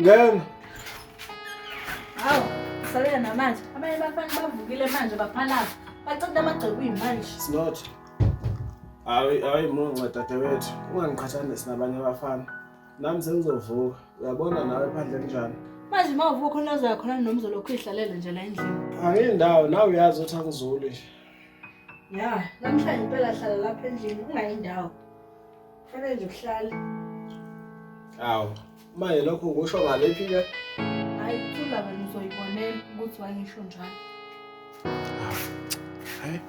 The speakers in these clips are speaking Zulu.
Ngena. Hawu, usalela namanje. Abanye bafana bavukile manje baphalapha. Baceda amagceke uyimanje. It's not. Hayi munca dadewethu. Ungangiqhathanisi nabanye abafana. Nami sengizovuka. Uyabona nawe ephandle njani? Manje mawuvuka khona uzakhona noma uzolokhu ihlalele nje la endlini. Angiyindawo nawe uyazi ukuthi angizulu nje. Ya, namhlanje impela hlala lapha endlini ungayindawo. Kufanele nje uhlale. Awu, manje lokho kusho ngalephi ke? Hayi, thula wena uzoyibonela ukuthi wangisho njalo. Hayi.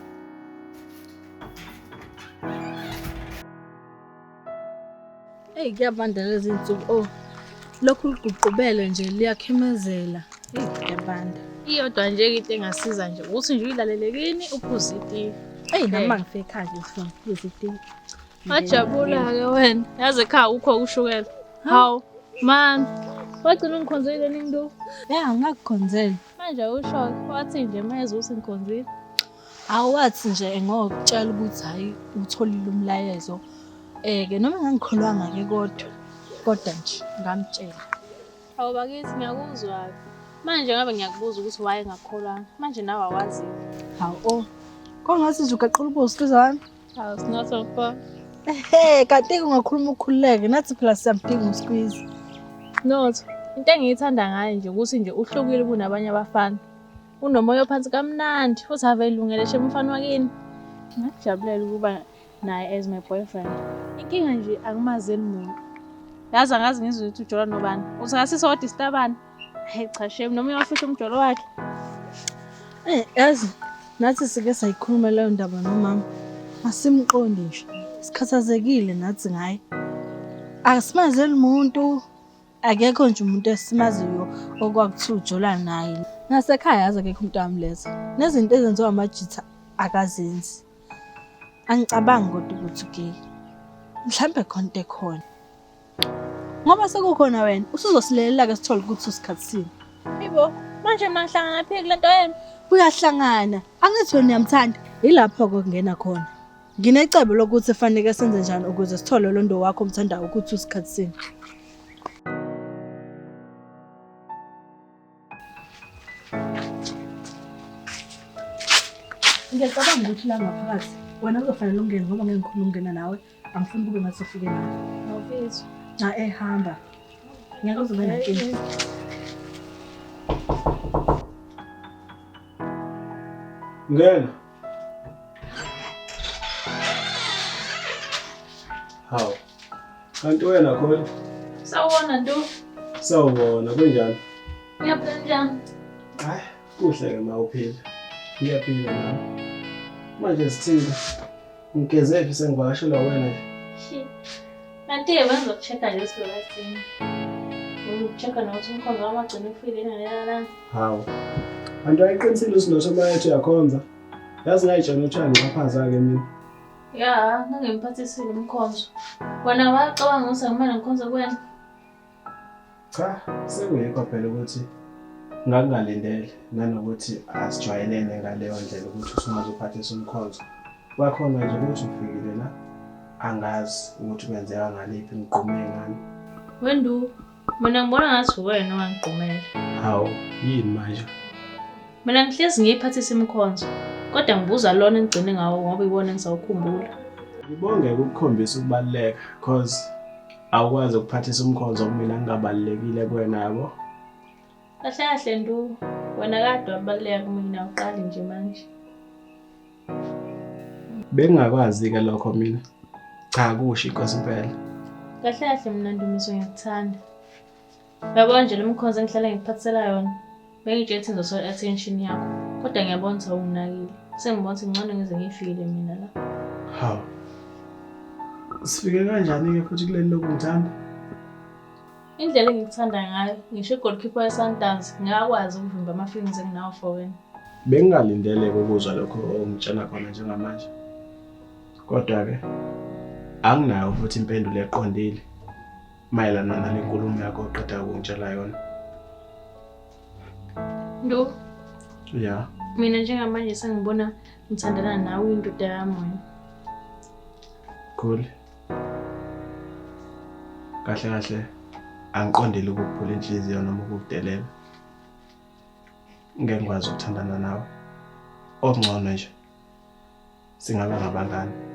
Hey, kuyabanda lezi insuku. Oh, lokhu liguqubele nje liyakhemezela. Hey, kuyabanda. Iyodwa nje into engasiza nje ukuthi nje uyilalelekini uphuze itiye. Hey, nama ngifike ekhaya ngifuna uphuze itiye. Ngajabula ke wena. Yazi ekhaya ukho ushukela. Hawu, man. Wagcina ungikhonzile ningido. Ya, ngakukhonzela. Manje usho wathi nje manje usingikhonzile. Awathi nje ngokutshela ukuthi hayi utholile umlayezo. Ke noma ngangikholwanga ke kodwa nje ngamtshela. Hawu bakithi ngiyakuzwa. Manje ngabe ngiyakubuza ukuthi waye ngakholwanga. Manje nawe awazi. Hawu kongathi nje ugaqula ubuso wami. Hawu sinotho mfo. Kanti ungakhuluma ukukhululeke nathi phela siyamdinga usqueeze. Notho. Into engiyithanda ngaye nje ukuthi nje uhlukile kunabanye abafana. Unomoya phansi kamnandi futhi ave ilungele shem umfana wakini. Ngajabulela ukuba naye as my boyfriend. Inkinga nje angimazeli umuntu. Yazi angazi ngizwe ukuthi ujola nobani. Uthi ngasisodwa distabana. Hey cha shem noma uyafihla umjolo wakhe. Yazi nathi sike sayikhuluma leyo ndaba nomama. Asimqondi nje. Sikhathazekile nathi ngaye. Asimazeli umuntu. Akekho nje umuntu esimaziyo okwakuthiwa ujola naye. Nasekhaya yazi akekho umuntu amleza. Nezinto ezenziwa amajitha akazenzi. Angicabangi kodwa ukuthi ugay. Mhlambe konke khona. Ngoba sekukhona wena usuzosilelela ke sithole ukuthi usikhatsini. Yibo, manje mangihlangana phi kulento yena? Uyahlangana. Angithi wena uyamthanda. Yilapho kokungena khona. Nginecebo lokuthi fanele senze njani ukuze sithole londo wakho omthandayo ukuthi usikhatsini. Ngiyacabanga ukuthi la ngaphakathi wena uzofanele ungene ngoba ngeke ngikhuluma ukungena nawe angifuni kube ngathi ufike nawe. Awufisi. Hamba. Ngeke uzobe nenkinga. Ngena. Hawu. Kanti wena khona? Sawubona nto. Sawubona kunjani? Ngiyaphila njani? Hayi, kuhle ke mawuphila. Ngiyaphila nami. Manje sithini? Ngigezephi sengivakashela wena nje? Shi. Kanti wenza ukuchecka nje sizolasini. Uku-checka nokuthi umkhonzo wamagcina ufile nalala. Hawu. Kanti wayiqinisile usinosoma yethu yakhonza. Yazi ngayitshela uthani ngaphaza ke mina. Ya, ngangemphathisile umkhonzo. Wena wacabanga ukuthi kumele ngikhonze kuwena? Cha, sekuyikho phela ukuthi ngakungalindele nanokuthi asijwayelene ngaleyo ndlela ukuthi usungazophathisa umkhonzo. Wakhona nje ukuthi ufikile la angazi ukuthi kwenzeka ngaliphi ngiqume ngani. Wendu, mina ngibona ngathi wena owangigqumela. Hawu, yini manje? Mina ngihlezi ngiyiphathisa imkhonzo. Kodwa ngibuza lona engigcine ngawo ngoba ibona ngisawukhumbula. Ngibonge ukukhombisa ukubaluleka because awukwazi ukuphathisa umkhonzo kumina ngingabalekile kuwena yabo. Kahle kahle ndu, wena kade wabaleka kumina uqale nje manje. Bengingakwazi ke lokho mina. Cha kusho inkosi impela. Kahle kahle mina Ndumiso ngiyakuthanda. Yabona nje lemkhonzo engihlala ngiphathisela yona. Bengitshela ukuthi ngizosola attention yakho. Kodwa ngiyabona ukuthi awunginakile. Sengibona ukuthi ngcono ngize ngifile mina la. Hawu. Sifike kanjani ke futhi kuleli lokungithanda? Indlela engikuthanda ngayo, ngisho goalkeeper yeSundowns, ngiyakwazi ukuvimba ama-feelings enginawo for wena. Bengingalindele ukuzwa lokho ongitshela khona njengamanje. Kodwa ke anginayo futhi impendulo eqondile mayelana nalenkulumo yakho oqeda ukungitshela yona. Ndu, Ya. mina njengamanje sengibona ngithandana nawe indoda yami wena. Cool. Kahle kahle. angiqondile ukuphula inhliziyo noma ukukudelela. Ngeke ngikwazi ukuthandana nawe. Okungcono nje singaba ngabangani.